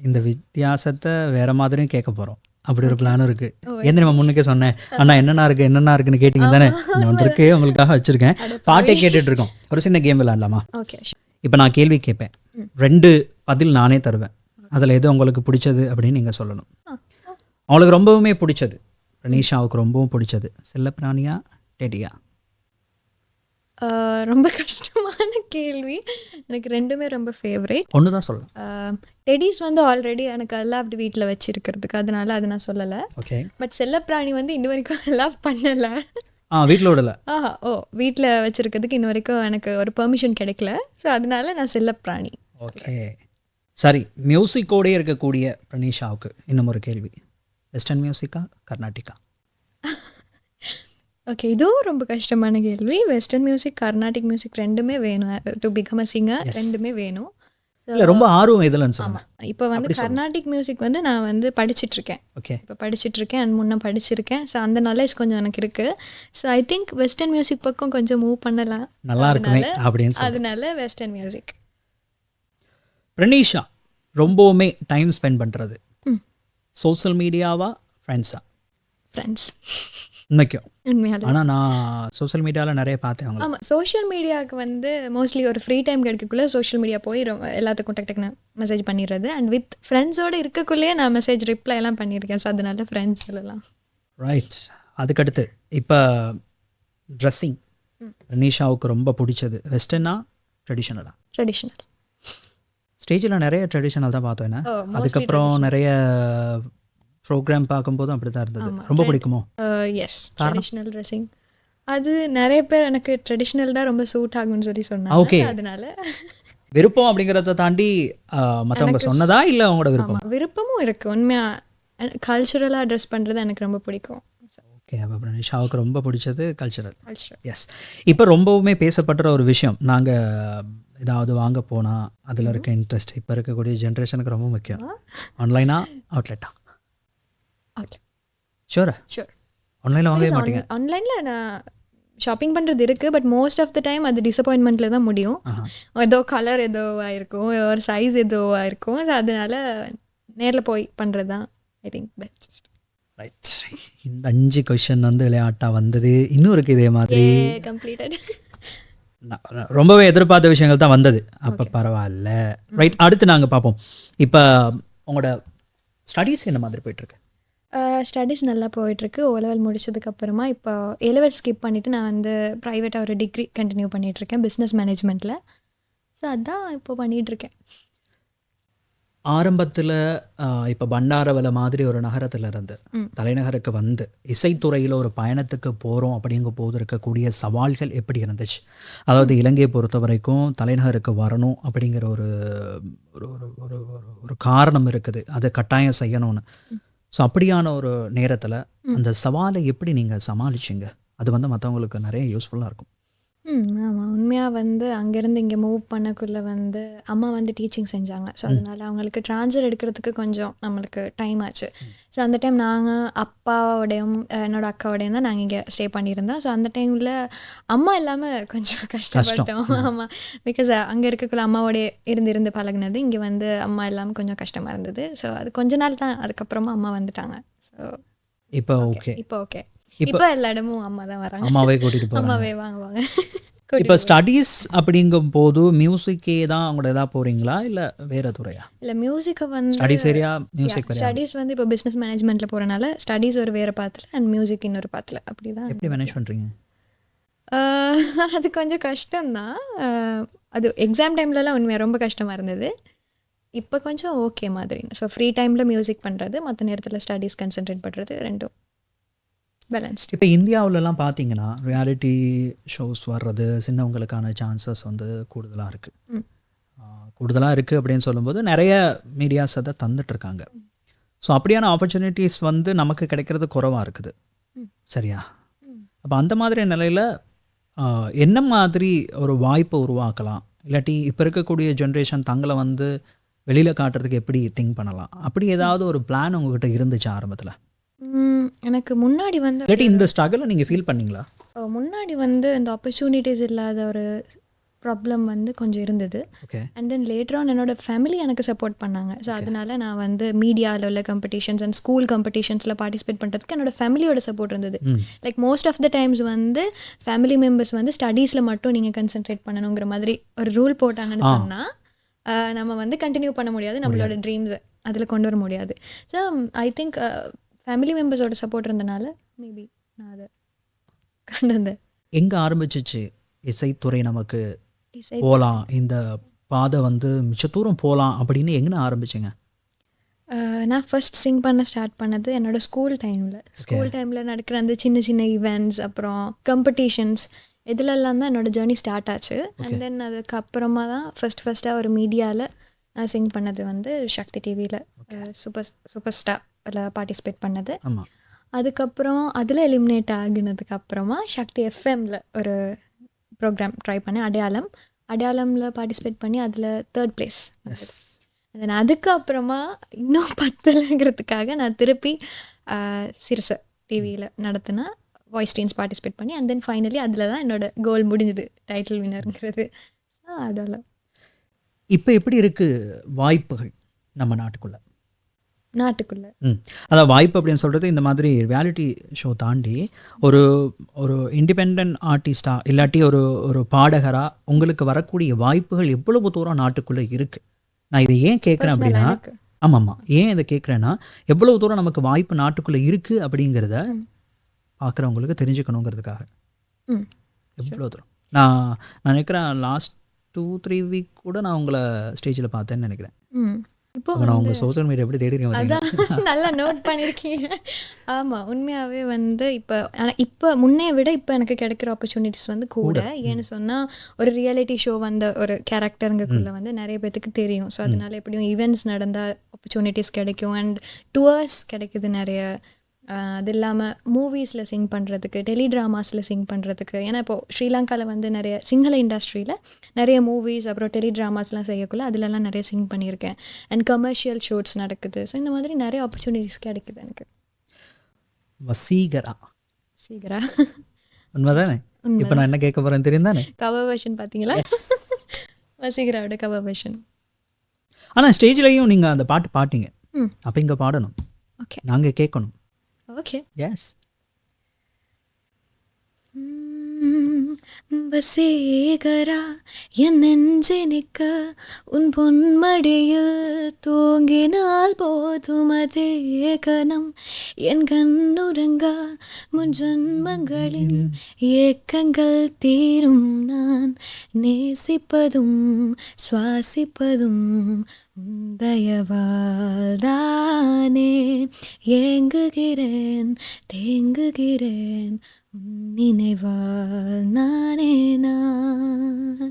இந்த வித்தியாசத்தை வேற மாதிரியும் கேட்க போகிறோம். அப்படி ஒரு பிளானும் இருக்கு. ஏன் தெரியுமா முன்னுக்கே சொன்னேன், அண்ணா என்னென்ன இருக்கு என்னென்ன இருக்குன்னு கேட்டிங்க தானே, ஒன்று இருக்கு உங்களுக்காக வச்சுருக்கேன். பாட்டை கேட்டுட்டு இருக்கோம். ஒரு சின்ன கேம் விளையாடலாமா? ஓகே. இப்போ நான் கேள்வி கேட்பேன், 2 பதில் நானே தருவேன். அதில் எது உங்களுக்கு பிடிச்சது அப்படின்னு நீங்கள் சொல்லணும். அவங்களுக்கு ரொம்பவுமே பிடிச்சது, பிரனீஷாவுக்கு ரொம்பவும் பிடிச்சது செல்லப்பிராணியா டெடியா? ரொம்ப கஷ்டமான கேள்வி. எனக்கு ரெண்டுமே ரொம்ப ஃபேவரேட். ஒன்று தான் சொல்லலாம். டெடிஸ் வந்து ஆல்ரெடி எனக்கு எல்லாம் அப்படி வீட்டில் வச்சிருக்கிறதுக்கு, அதனால அதை நான் சொல்லலை. ஓகே. பட் செல்லப்பிராணி வந்து இன்ன வரைக்கும் எல்லாம் பண்ணலை. வீட்டில் விடல. வீட்டில் வச்சிருக்கிறதுக்கு இன்ன வரைக்கும் எனக்கு ஒரு பெர்மிஷன் கிடைக்கல. ஸோ அதனால நான் செல்லப்பிராணி. ஓகே சரி. மியூசிக்கோடே இருக்கக்கூடிய பிரனீஷாவுக்கு இன்னும் ஒரு கேள்வி, வெஸ்டர்ன் மியூசிக்கா கர்நாடிகா? ஓகே, இதுவும் ரொம்ப கஷ்டமான கேள்வி. வெஸ்டர்ன் மியூசிக் கர்நாடிக் மியூசிக் ரெண்டுமே வேணும். டு பிகம் அ சிங்கர் ரெண்டுமே வேணும். இல்லை ரொம்ப ஆர்வம் எதுலன்னு சொல்லுங்கள். இப்போ வந்து கர்நாடிக் மியூசிக் வந்து நான் வந்து படிச்சுட்ருக்கேன். ஓகே. இப்போ படிச்சுட்ருக்கேன், அது முன்னே படிச்சிருக்கேன். ஸோ அந்த நாலேஜ் கொஞ்சம் எனக்கு இருக்குது. So I think western music பக்கம் கொஞ்சம் மூவ் பண்ணலாம், நல்லா இருக்குமே அப்படின்னு சொல்லி. அதனால வெஸ்டர்ன் மியூசிக். பிரனீஷா ரொம்பவுமே டைம் ஸ்பெண்ட் பண்ணுறது சோஷியல் மீடியாவா ஃப்ரெண்ட்ஸா? ஃப்ரெண்ட்ஸ். உண்மைக்கும். உண்மையால. ஆனால் நான் சோஷியல் மீடியாவில் நிறைய பார்த்தேன் அவங்க. ஆமாம், சோஷியல் மீடியாவுக்கு வந்து மோஸ்ட்லி ஒரு ஃப்ரீ டைம் கிடைக்கக்குள்ளே சோஷியல் மீடியா போய் எல்லாத்துக்கும் டக்குன்னு மெசேஜ் பண்ணிடுறது. அண்ட் வித் ஃப்ரெண்ட்ஸோடு இருக்கக்குள்ளேயே நான் மெசேஜ் ரிப்ளை எல்லாம் பண்ணியிருக்கேன். ஸோ அதனால ஃப்ரெண்ட்ஸ் சொல்லலாம். ரைட். அதுக்கடுத்து இப்போ ட்ரெஸ்ஸிங் பிரனீஷாவுக்கு ரொம்ப பிடிச்சது வெஸ்டர்னா ட்ரெடிஷ்னலா? ட்ரெடிஷ்னல். ஸ்டேஜில் நிறைய ட்ரெடிஷ்னல் தான் பார்த்தோம். அதுக்கப்புறம் நிறைய ப்ரோக்ராம் பார்க்கும்போதும் அப்படி தான் இருந்தது. ரொம்ப பிடிக்குமோ? Yes, traditional dressing. அது நிறைய பேர் எனக்கு ட்ரெடிஷ்னல் தான் ரொம்ப சூட் ஆகும்னு சொல்லி சொன்னாங்க. ஓகே. அதனால விருப்பம் அப்படிங்கிறத தாண்டி மற்றவங்க சொன்னதா இல்லை உங்களோட விருப்பம்? விருப்பமும் இருக்குது. உண்மையாக கல்ச்சுரலாக ட்ரெஸ் பண்ணுறது எனக்கு ரொம்ப பிடிக்கும். ஓகே. அப்போ பிரனீஷாவுக்கு ரொம்ப பிடிச்சது கல்ச்சுரல். கல்ச்சுரல். எஸ். இப்போ ரொம்பவுமே பேசப்படுற ஒரு விஷயம், நாங்கள் ஏதாவது வாங்க போனால் அதில் இருக்க இன்ட்ரெஸ்ட் இப்போ இருக்கக்கூடிய ஜென்ரேஷனுக்கு ரொம்ப முக்கியம். ஆன்லைனா அவுட்லெட்டா? அவுட்லெட். ஷூரா? ஷூர். ஆன்லைனில் வாங்கவே மாட்டீங்க? ஆன்லைனில் நான் ஷாப்பிங் பண்ணுறது இருக்குது. But most of the time அது டிசப்பாயின்மெண்ட்டில் தான் முடியும். ஏதோ கலர் ஏதோ ஆயிருக்கும், ஒரு சைஸ் ஏதோ ஆயிருக்கும். அதனால நேரில் போய் பண்ணுறது தான் ஐ திங்க் பெஸ்ட். ரைட். இந்த 5 கொஷின் வந்து விளையாட்டாக வந்தது. இன்னும் இருக்குது இதே மாதிரி. கம்ப்ளீட்டட். ரொம்பவே எதிர்பார்த்த விஷயங்கள் தான் வந்தது. அப்போ பரவாயில்ல. ரைட். அடுத்து நாங்கள் பார்ப்போம். இப்போ உங்களோட ஸ்டடீஸ் என்ன மாதிரி போயிட்டுருக்கு? ஸ்டடீஸ் நல்லா போயிட்டுருக்கு. O level முடிச்சதுக்கப்புறமா இப்போ A level ஸ்கிப் பண்ணிவிட்டு நான் வந்து ப்ரைவேட்டாக ஒரு டிகிரி கண்டினியூ பண்ணிகிட்ருக்கேன் பிஸ்னஸ் மேனேஜ்மெண்ட்டில். ஸோ அதுதான் இப்போ பண்ணிகிட்ருக்கேன். ஆரம்பத்தில் இப்போ பண்டாரவளை மாதிரி ஒரு நகரத்தில் இருந்து தலைநகருக்கு வந்து இசைத்துறையில் ஒரு பயணத்துக்கு போகிறோம் அப்படிங்கும் போது இருக்கக்கூடிய சவால்கள் எப்படி இருந்துச்சு? அதாவது இலங்கையை பொறுத்த வரைக்கும் தலைநகருக்கு வரணும் அப்படிங்கிற ஒரு ஒரு ஒரு காரணம் இருக்குது, அதை கட்டாயம் செய்யணும்னு. ஸோ அப்படியான ஒரு நேரத்தில் அந்த சவாலை எப்படி நீங்கள் சமாளிச்சிங்க? அது வந்து மற்றவங்களுக்கு நிறைய யூஸ்ஃபுல்லாக இருக்கும். ஆமாம், உண்மையாக வந்து அங்கேருந்து இங்கே மூவ் பண்ணக்குள்ளே வந்து அம்மா வந்து டீச்சிங் செஞ்சாங்க. ஸோ அதனால் அவங்களுக்கு ட்ரான்ஸ்ஃபர் எடுக்கிறதுக்கு கொஞ்சம் நம்மளுக்கு டைம் ஆச்சு. ஸோ அந்த டைம் நாங்கள் அப்பாவோடையும் என்னோடய அக்காவோடையும் தான் நாங்கள் இங்கே ஸ்டே பண்ணியிருந்தோம். ஸோ அந்த டைமில் அம்மா இல்லாமல் கொஞ்சம் கஷ்டப்பட்டோம். ஆமாம், பிகாஸ் அங்கே இருக்கக்குள்ள அம்மாவோடைய இருந்து பழகினது, இங்கே வந்து அம்மா இல்லாமல் கொஞ்சம் கஷ்டமாக இருந்தது. ஸோ அது கொஞ்ச நாள் தான், அதுக்கப்புறமா அம்மா வந்துட்டாங்க. ஸோ இப்போ ஓகே. இப்போ ஓகே. இப்போ எல்லா இடமும் அம்மா தான் வராங்க. அம்மாவே கூட்டிகிட்டு போகிறாங்க. அம்மாவே வாங்குவாங்க. இப்போ ஸ்டடீஸ் அப்படிங்கும் போது மியூசிக்கே தான் அவங்களோட இதாக போகிறீங்களா இல்லை வேறு துறையா? இல்லை மியூசிக்கை வந்து ஸ்டடீஸ் ஏரியா மியூசிக் வேறையா? ஸ்டடீஸ் வந்து இப்போ பிஸ்னஸ் மேனேஜ்மெண்ட்டில் போகிறனால ஸ்டடீஸ் ஒரு வேறு பாத்தில் அண்ட் மியூசிக் இன்னொரு பாத்தில் அப்படி தான். எப்படி மேனேஜ் பண்ணுறீங்க? அது கொஞ்சம் கஷ்டம்தான். அது எக்ஸாம் டைம்லலாம் உண்மையாக ரொம்ப கஷ்டமாக இருந்தது. இப்போ கொஞ்சம் ஓகே மாதிரி. ஸோ ஃப்ரீ டைமில் மியூசிக் பண்ணுறது, மற்ற நேரத்தில் ஸ்டடீஸ் கான்சென்ட்ரேட் பண்ணுறது, ரெண்டும் பேலன்ஸ்டு. இப்போ இந்தியாவிலலாம் பார்த்தீங்கன்னா ரியாலிட்டி ஷோஸ் வர்றது சின்னவங்களுக்கான சான்சஸ் வந்து கூடுதலாக இருக்குது. கூடுதலாக இருக்குது அப்படின்னு சொல்லும்போது நிறைய மீடியாஸ் அதை தந்துட்டுருக்காங்க. ஸோ அப்படியான ஆப்பர்ச்சுனிட்டிஸ் வந்து நமக்கு கிடைக்கிறது குறைவாக இருக்குது. சரியா? அப்போ அந்த மாதிரி நிலையில் என்ன மாதிரி ஒரு வாய்ப்பை உருவாக்கலாம்? இல்லாட்டி இப்போ இருக்கக்கூடிய ஜென்ரேஷன் தங்களை வந்து வெளியில் காட்டுறதுக்கு எப்படி திங்க் பண்ணலாம்? அப்படி ஏதாவது ஒரு பிளான் உங்ககிட்ட இருந்துச்சு ஆரம்பத்தில்? எனக்கு முன்னாடி வந்து இல்லாட்டி இந்த ஸ்ட்ரகிளை நீங்கள் ஃபீல் பண்ணீங்களா? முன்னாடி வந்து இந்த ஆப்பர்ச்சுனிட்டிஸ் இல்லாத ஒரு ப்ராப்ளம் வந்து கொஞ்சம் இருந்தது. Okay. And then later on என்னோட ஃபேமிலி எனக்கு சப்போர்ட் பண்ணாங்க. ஸோ அதனால நான் வந்து மீடியாவில் உள்ள காம்படிஷன்ஸ் அண்ட் ஸ்கூல் காம்படிஷன்ஸில் பார்ட்டிசிபேட் பண்ணுறதுக்கு என்னோட ஃபேமிலியோட சப்போர்ட் இருந்தது. Like most of the times வந்து ஃபேமிலி மெம்பர்ஸ் வந்து ஸ்டடீஸில் மட்டும் நீங்கள் கான்சென்ட்ரேட் பண்ணணுங்கிற மாதிரி ஒரு ரூல் போட்டாங்கன்னு சொன்னால் நம்ம வந்து கண்டினியூ பண்ண முடியாது, நம்மளோட ட்ரீம்ஸை அதில் கொண்டு வர முடியாது. ஸோ ஐ திங்க் ஃபேமிலி மெம்பர்ஸோட சப்போர்ட் இருந்தனால மேபி நான் அதை கொண்டு வந்தேன். எங்கே ஆரம்பிச்சிச்சு இசைத்துறை நமக்கு போகலாம், இந்த பாதை வந்து மிச்ச தூரம் போகலாம் அப்படின்னு எங்கே ஆரம்பிச்சிங்க? நான் ஃபர்ஸ்ட் சிங் பண்ண ஸ்டார்ட் பண்ணது என்னோட ஸ்கூல் டைமில் நடக்கிற அந்த சின்ன சின்ன ஈவெண்ட்ஸ், அப்புறம் காம்படிஷன்ஸ், இதிலெல்லாம் தான் என்னோட ஜேர்னி ஸ்டார்ட் ஆச்சு. அண்ட் தென் அதுக்கப்புறமா தான் ஃபஸ்ட்டாக ஒரு மீடியாவில் நான் சிங் பண்ணது வந்து சக்தி டிவியில் சூப்பர் ஸ்டாரில் பார்ட்டிசிபேட் பண்ணது. அதுக்கப்புறம் அதில் எலிமினேட் ஆகினதுக்கப்புறமா சக்தி எஃப்எம்மில் ஒரு ப்ரோக்ராம் ட்ரை பண்ணேன், அடையாளமில் பார்ட்டிசிபேட் பண்ணி அதில் 3rd place. தென் அதுக்கப்புறமா இன்னும் 10ங்கிறதுக்காக நான் திருப்பி சிறுசை டிவியில் நடத்தினா வாய்ஸ் டீன்ஸ் பார்ட்டிசிபேட் பண்ணி அண்ட் தென் ஃபைனலி அதில் தான் என்னோட கோல் முடிஞ்சுது, டைட்டில் வின்னருங்கிறது. அதில் இப்போ எப்படி இருக்குது வாய்ப்புகள் நம்ம நாட்டுக்குள்ளே? அதான் வாய்ப்பு அப்படின்னு சொல்கிறது இந்த மாதிரி ரியாலிட்டி ஷோ தாண்டி ஒரு ஒரு இண்டிபெண்ட் ஆர்டிஸ்டாக இல்லாட்டி ஒரு பாடகராக உங்களுக்கு வரக்கூடிய வாய்ப்புகள் எவ்வளவு தூரம் நாட்டுக்குள்ளே இருக்குது? நான் இதை ஏன் கேட்குறேன் அப்படின்னா, ஆமாம்மா, ஏன் இதை கேட்குறேன்னா எவ்வளவு தூரம் நமக்கு வாய்ப்பு நாட்டுக்குள்ளே இருக்குது அப்படிங்கிறத பார்க்குறவங்களுக்கு தெரிஞ்சுக்கணுங்கிறதுக்காக. எவ்வளோ தூரம் நான் நினைக்கிறேன் லாஸ்ட் 2-3 வீக் கூட நான் உங்களை ஸ்டேஜில் பார்த்தேன்னு நினைக்கிறேன். இப்போ நான் உங்கள் சோஷியல் மீடியா எப்படி தேடிருக்கேன் அதான் நல்லா நோட் பண்ணியிருக்கீங்க. ஆமாம், உண்மையாகவே வந்து இப்போ முன்னே விட இப்போ எனக்கு கிடைக்கிற ஆப்பர்ச்சுனிட்டிஸ் வந்து கூட. ஏன்னு சொன்னால் ஒரு ரியாலிட்டி ஷோ வந்த ஒரு கேரக்டருங்கக்குள்ளே வந்து நிறைய பேர்த்துக்கு தெரியும். ஸோ அதனால எப்படியும் ஈவெண்ட்ஸ் நடந்தால் ஆப்பர்ச்சுனிட்டிஸ் கிடைக்கும் அண்ட் டூர்ஸ் கிடைக்குது நிறைய. அது இல்லாமல் மூவிஸில் சிங் பண்ணுறதுக்கு, டெலிட்ராமாஸில் சிங் பண்ணுறதுக்கு. ஏன்னா இப்போது ஸ்ரீலங்காவில் வந்து நிறைய சிங்கள இண்டஸ்ட்ரியில் நிறைய மூவிஸ் அப்புறம் டெலிட்ராமாஸ்லாம் செய்யக்குள்ள அதிலெல்லாம் நிறைய சிங் பண்ணியிருக்கேன். அண்ட் கமர்ஷியல் ஷூட்ஸ் நடக்குது. ஸோ இந்த மாதிரி நிறைய ஆப்பர்ச்சுனிட்டிஸ் கிடைக்குது எனக்கு. வசீகரா உண்மைதானே? இப்போ நான் என்ன கேட்க போகிறேன் தெரியும் தானே? கவர் வெர்ஷன் பார்த்தீங்களா? வசீகராவோட கவர் வெர்ஷன். ஆனால் ஸ்டேஜ்லேயும் நீங்கள் அந்த பாட்டு பாட்டீங்க, அப்போ இங்கே பாடணும், ஓகே, நாங்கள் கேட்கணும். ஓகே. எஸ். வசீகரா என் நெஞ்சு நிற்க உன் பொன்மடியில் தூங்கினால் போதும் அதே கணம் என் கண்ணுறங்கா முன் ஜன்மங்களின் ஏக்கங்கள் தீரும். நான் நேசிப்பதும் சுவாசிப்பதும் தயவால்தானே. ஏங்குகிறேன் தேங்குகிறேன் நினைவால் நானே நான்.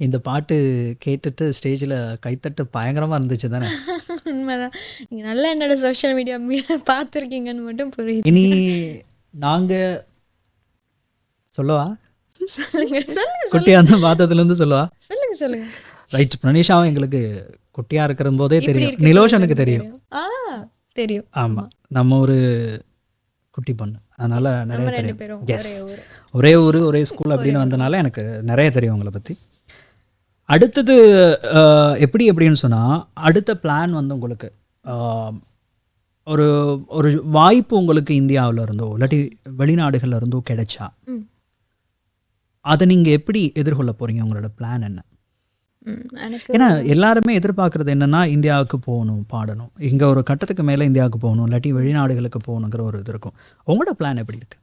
இந்த பாட்டு கேட்டுட்டு ஸ்டேஜில் கைத்தட்டு பயங்கரமாக இருந்துச்சு தானே? உண்மைதான். நீங்கள் நல்லா என்னோட சோஷியல் மீடியா பார்த்துருக்கீங்கன்னு மட்டும் புரியுது. இனி நாங்கள் சொல்லவா? சொல்லுங்க குட்டியாக அந்த பார்த்ததுலேருந்து சொல்லவா? சொல்லுங்க. ரைட். பிரனிஷாவும் எங்களுக்கு குட்டியாக இருக்கிற போதே தெரியும், நிலோஷனுக்கு தெரியும். தெரியும். ஆமாம், நம்ம ஒரு குட்டி பொண்ணு, அதனால் நிறைய தெரியும். எஸ், ஒரே ஊர் ஒரே ஸ்கூல் அப்படின்னு வந்தனால எனக்கு நிறைய தெரியும் உங்களை பற்றி. அடுத்தது எப்படின்னு சொன்னால் அடுத்த பிளான் வந்து உங்களுக்கு ஒரு ஒரு வாய்ப்பு உங்களுக்கு இந்தியாவுல இருந்தோ இல்லாட்டி வெளிநாடுகள்ல இருந்தோ கிடைச்சா ம். அதை நீங்க எப்படி எதிர்கொள்ள போறீங்க? உங்களோட பிளான் என்ன? எனக்கு ஏன்னா எல்லாருமே எதிர்பார்க்கறது என்னன்னா இந்தியாவுக்கு போகணும், பாடணும், இங்க ஒரு கட்டத்துக்கு மேல இந்தியாவுக்கு போகணும், இல்லாட்டி வெளிநாடுகளுக்கு போகணுங்கிற ஒரு இது இருக்கும். உங்களோட பிளான் எப்படி இருக்கு?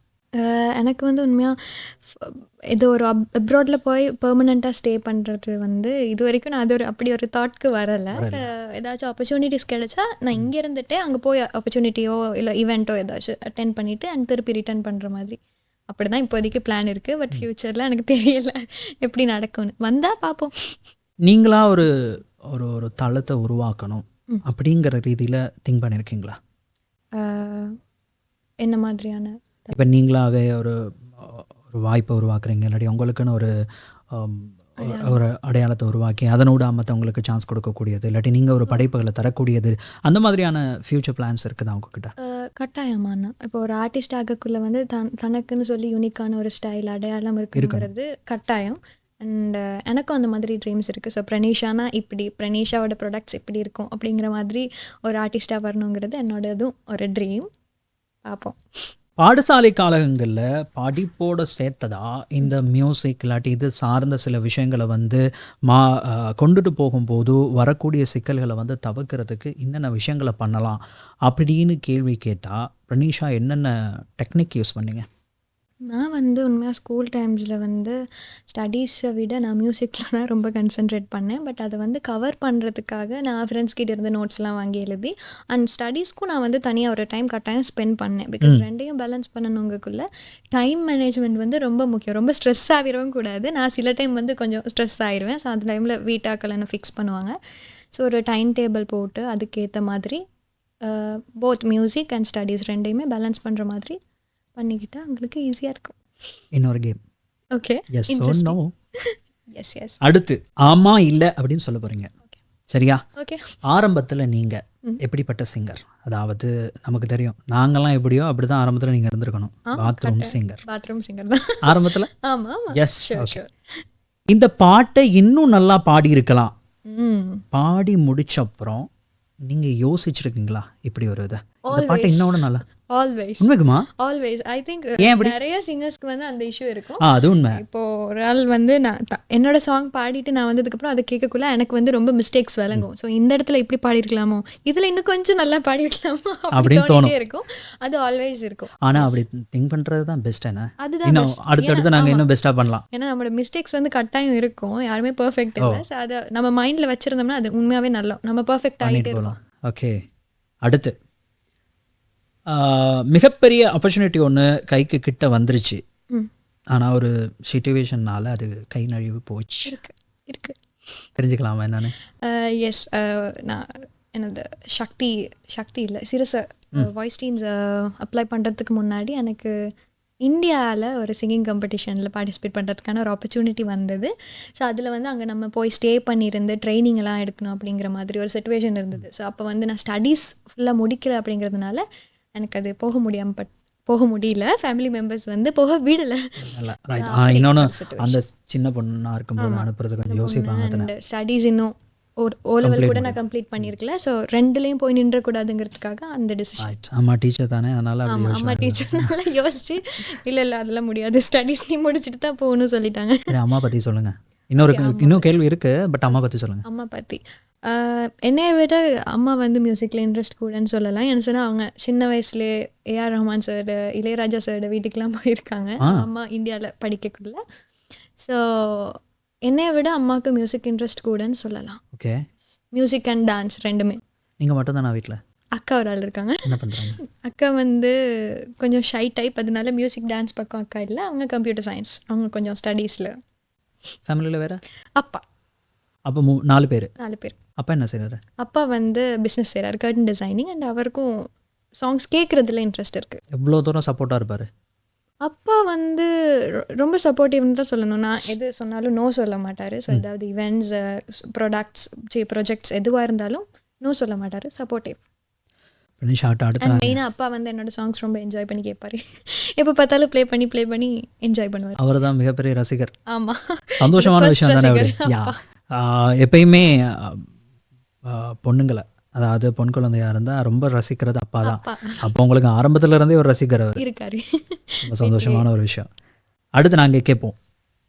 எனக்கு வந்து உண்மையாக இது ஒரு அப்ராடில் போய் பெர்மனெண்ட்டாக ஸ்டே பண்ணுறது வந்து இது வரைக்கும் நான் அது அப்படி ஒரு தாட்க்கு வரலை. ஏதாச்சும் ஆப்பர்ச்சுனிட்டிஸ் கிடைச்சா நான் இங்கே இருந்துகிட்டே அங்கே போய் ஆப்பர்ச்சுனிட்டியோ இல்லை ஈவெண்ட்டோ ஏதாச்சும் அட்டென்ட் பண்ணிவிட்டு அண்ட் திருப்பி ரிட்டர்ன் பண்ணுற மாதிரி அப்படி தான் இப்போதைக்கு பிளான் இருக்குது. பட் ஃப்யூச்சரில் எனக்கு தெரியல எப்படி நடக்கும்னு. வந்தால் பார்ப்போம். நீங்களா ஒரு ஒரு ஒரு தளத்தை உருவாக்கணும் அப்படிங்கிற ரீதியில திங்க் பண்ணியிருக்கீங்களா? என்ன மாதிரியான? இப்போ நீங்களாவே ஒரு ஒரு வாய்ப்பை உருவாக்குறீங்க, இல்லாட்டி உங்களுக்குன்னு ஒரு ஒரு அடையாளத்தை உருவாக்கி அதனோட மற்றவங்களுக்கு சான்ஸ் கொடுக்கக்கூடியது, இல்லாட்டி நீங்கள் ஒரு படைப்புகளை தரக்கூடியது, அந்த மாதிரியான ஃப்யூச்சர் பிளான்ஸ் இருக்குதா உங்ககிட்ட? கட்டாயமான இப்போ ஒரு ஆர்டிஸ்ட் ஆகக்குள்ளே வந்து தனக்குன்னு சொல்லி யூனிக்கான ஒரு ஸ்டைல் அடையாளம் இருக்குங்கிறது கட்டாயம். அண்ட் எனக்கும் அந்த மாதிரி ட்ரீம்ஸ் இருக்குது. ஸோ ப்ரணீஷானா இப்படி, ப்ரணீஷாவோட ப்ராடக்ட்ஸ் இப்படி இருக்கும் அப்படிங்கிற மாதிரி ஒரு ஆர்டிஸ்டாக வரணுங்கிறது என்னோடதும் ஒரு ட்ரீம். பார்ப்போம். பாடசாலை காலங்களில் படிப்போட சேர்த்ததா இந்த மியூசிக் இல்லாட்டி இது சார்ந்த சில விஷயங்களை வந்து கொண்டுட்டு போகும்போது வரக்கூடிய சிக்கல்களை வந்து தவிர்க்கிறதுக்கு என்னென்ன விஷயங்களை பண்ணலாம் அப்படின்னு கேள்வி கேட்டால் ப்ரணீஷா என்னென்ன டெக்னிக் யூஸ் பண்ணீங்க? நான் வந்து உண்மையாக ஸ்கூல் டைம்ஸில் வந்து ஸ்டடீஸை விட நான் மியூசிக்கில் தான் ரொம்ப கான்சென்ட்ரேட் பண்ணேன். பட் அதை வந்து கவர் பண்ணுறதுக்காக நான் ஃப்ரெண்ட்ஸ் கிட்ட இருந்து நோட்ஸ்லாம் வாங்கி எழுதி அண்ட் ஸ்டடீஸ்க்கும் நான் வந்து தனியாக ஒரு டைம் கட்டாயம் ஸ்பெண்ட் பண்ணேன். பிகாஸ் ரெண்டையும் பேலன்ஸ் பண்ணணுங்கக்குள்ள டைம் மேனேஜ்மெண்ட் வந்து ரொம்ப முக்கியம். ரொம்ப ஸ்ட்ரெஸ் ஆகிடவும் கூடாது. நான் சில டைம் வந்து கொஞ்சம் ஸ்ட்ரெஸ் ஆகிடுவேன். ஸோ அந்த டைமில் வீட்டாக்கள் என்ன ஃபிக்ஸ் பண்ணுவாங்க. ஸோ ஒரு டைம் டேபிள் போட்டு அதுக்கேற்ற மாதிரி போத் மியூசிக் அண்ட் ஸ்டடீஸ் ரெண்டையுமே பேலன்ஸ் பண்ணுற மாதிரி பண்ணிக்கிட்டா உங்களுக்கு ஈஸியாக இருக்கும். இன்னொரு game. Okay. Yes no. Yes yes. அடுத்து ஆமா இல்லை அப்படின்னு சொல்ல போகிறீங்க, சரியா? ஓகே. ஆரம்பத்தில் நீங்கள் எப்படிப்பட்ட சிங்கர்? அதாவது நமக்கு தெரியும் நாங்கள்லாம் எப்படியோ அப்படி தான் ஆரம்பத்தில் நீங்கள் இருந்திருக்கணும். Bathroom singer. பாத்ரூம் சிங்கர் தான் ஆரம்பத்தில். ஆமாம். எஸ். இந்த பாட்டை இன்னும் நல்லா பாடியிருக்கலாம். பாடி முடிச்ச அப்புறம் நீங்கள் யோசிச்சிருக்கீங்களா இப்படி ஒரு இதை, இந்த பாட்டை இன்னொன்று நல்லா? ஆல்வேஸ். உண்மைக்குமா? ஆல்வேஸ். ஐ திங்க் நிறைய சிங்கர்ஸ்க்கு வந்து அந்த இஷ்யூ இருக்கும். அது உண்மை. இப்போ ஒரு ஆள் வந்து நான் என்னோட சாங் பாடிட்டு நான் வந்ததுக்கப்புறம் அதை கேட்கக்குள்ள எனக்கு வந்து ரொம்ப மிஸ்டேக்ஸ் விளங்கும். ஸோ இந்த இடத்துல இப்படி பாடிருக்கலாமோ, இதில் இன்னும் கொஞ்சம் நல்லா பாடிருக்கலாமோ அப்படின்னு தோணிட்டே இருக்கும். அது ஆல்வேஸ் இருக்கும். ஆனால் அப்படி திங்க் பண்ணுறது தான் பெஸ்ட். என்ன அதுதான் அடுத்தடுத்து நாங்கள் இன்னும் பெஸ்ட்டாக பண்ணலாம். ஏன்னா நம்மளோட மிஸ்டேக்ஸ் வந்து கட்டாயம் இருக்கும். யாருமே பர்ஃபெக்ட் இல்லை. ஸோ அதை நம்ம மைண்டில் வச்சுருந்தோம்னா அது உண்மையாகவே நல்லா நம்ம பர்ஃபெக்ட் ஆகிட்டே இருக்கலாம். ஓகே. அடுத்து மிகப்பெரிய ஆப்பர்ச்சுனிட்டி ஒன்று கைக்கு கிட்ட வந்துருச்சு, ஆனால் ஒரு சிச்சுவேஷன்னால அது கை நழுவி போச்சு. இருக்கு. தெரிஞ்சுக்கலாமா என்னன்னு? எஸ். நான் என்னது சக்தி இல்லை சிறுச வாய்ஸ் டீம்ஸ் அப்ளை பண்ணுறதுக்கு முன்னாடி எனக்கு இந்தியாவில் ஒரு சிங்கிங் காம்படிஷனில் பார்ட்டிசிபேட் பண்ணுறதுக்கான ஒரு ஆப்பர்ச்சுனிட்டி வந்தது. ஸோ அதில் வந்து அங்கே நம்ம போய் ஸ்டே பண்ணியிருந்து ட்ரைனிங் எல்லாம் எடுக்கணும் அப்படிங்கிற மாதிரி ஒரு சிச்சுவேஷன் இருந்தது. ஸோ அப்போ வந்து நான் ஸ்டடீஸ் ஃபுல்லாக முடிக்கல அப்படிங்கிறதுனால எனக்கு அது போக முடியல. ஃபேமிலி மெம்பர்ஸ் வந்து போக விடலை. இன்னொன்று அந்த சின்ன பொண்ணாக இருக்கும்போது அனுப்புறது கொஞ்சம் யோசிப்பாங்க. ஸ்டடீஸ் இன்னும் ஒரு ஓ லெவல் கூட நான் கம்ப்ளீட் பண்ணியிருக்கல. ஸோ ரெண்டுலேயும் போய் நின்றக்கூடாதுங்கிறதுக்காக அந்த டிசிஷன். அம்மா டீச்சர் தானே, அதனால அம்மா டீச்சர்னால யோசிச்சு இல்லை அதெல்லாம் முடியாது, ஸ்டடீஸ் நீ முடிச்சுட்டு தான் போகணும்னு சொல்லிட்டாங்க. அம்மா பற்றி சொல்லுங்கள். இன்னும் கேள்வி இருக்குது, பட் அம்மா பற்றி சொல்லுங்கள். அம்மா பற்றி என்னைய விட அம்மா வந்து மியூசிக்கில் இன்ட்ரெஸ்ட் கூடன்னு சொல்லலாம். என்ன சொன்னால் அவங்க சின்ன வயசுலேயே ஏஆர் ரஹ்மான் சார், இளையராஜா சாரோட வீட்டுக்கெலாம் போயிருக்காங்க அம்மா இந்தியாவில் படிக்கக்குள்ள. ஸோ என்னைய விட அம்மாவுக்கு மியூசிக் இன்ட்ரெஸ்ட் கூடன்னு சொல்லலாம். ஓகே. மியூசிக் அண்ட் டான்ஸ் ரெண்டுமே. நீங்கள் மட்டும் தானே வீட்டில்? அக்கா ஒரு ஆள் இருக்காங்க. என்ன பண்ணுறாங்க? அக்கா வந்து கொஞ்சம் ஷை டைப், அதனால மியூசிக் டான்ஸ் பக்கம் அக்கா இல்லை. அவங்க கம்ப்யூட்டர் சயின்ஸ், அவங்க கொஞ்சம் ஸ்டடீஸில். ஃபேமிலியில் வேறு? அப்பா. அப்போ 4 பேர். அப்பா என்ன செய்கிறாரு? அப்பா வந்து பிஸ்னஸ் செய்கிறார், கர்டன் டிசைனிங். அண்ட் அவருக்கும் சாங்ஸ் கேட்குறதுல இன்ட்ரெஸ்ட் இருக்குது. எவ்வளோ தூரம் சப்போர்ட்டாக இருப்பார்? அப்பா வந்து ரொம்ப சப்போர்ட்டிவ்னு தான் சொல்லணும். நான் எது சொன்னாலும் நோ சொல்ல மாட்டார். ஸோ ஏதாவது இவெண்ட்ஸ், ப்ராஜெக்ட்ஸ் எதுவாக இருந்தாலும் நோ சொல்ல மாட்டார், சப்போர்ட்டிவ். மெயினாக அப்பா வந்து என்னோட சாங்ஸ் ரொம்ப என்ஜாய் பண்ணி கேட்பாரு. எப்போ பார்த்தாலும் ப்ளே பண்ணி என்ஜாய் பண்ணுவார். அவர் தான் மிகப்பெரிய ரசிகர். ஆமாம், சந்தோஷமான விஷயம் தானே. எப்பயுமே பொண்ணுங்களை அதாவது பொன் குழந்தையா இருந்தால் ரொம்ப ரசிக்கிறது அப்பா தான். அப்பா அப்போ உங்களுக்கு ஆரம்பத்துல இருந்தே ஒரு ரசிக்கிறவர். இருக்காரு. ரொம்ப சந்தோஷமான ஒரு விஷயம். அடுத்து நாங்கள் கேட்போம்,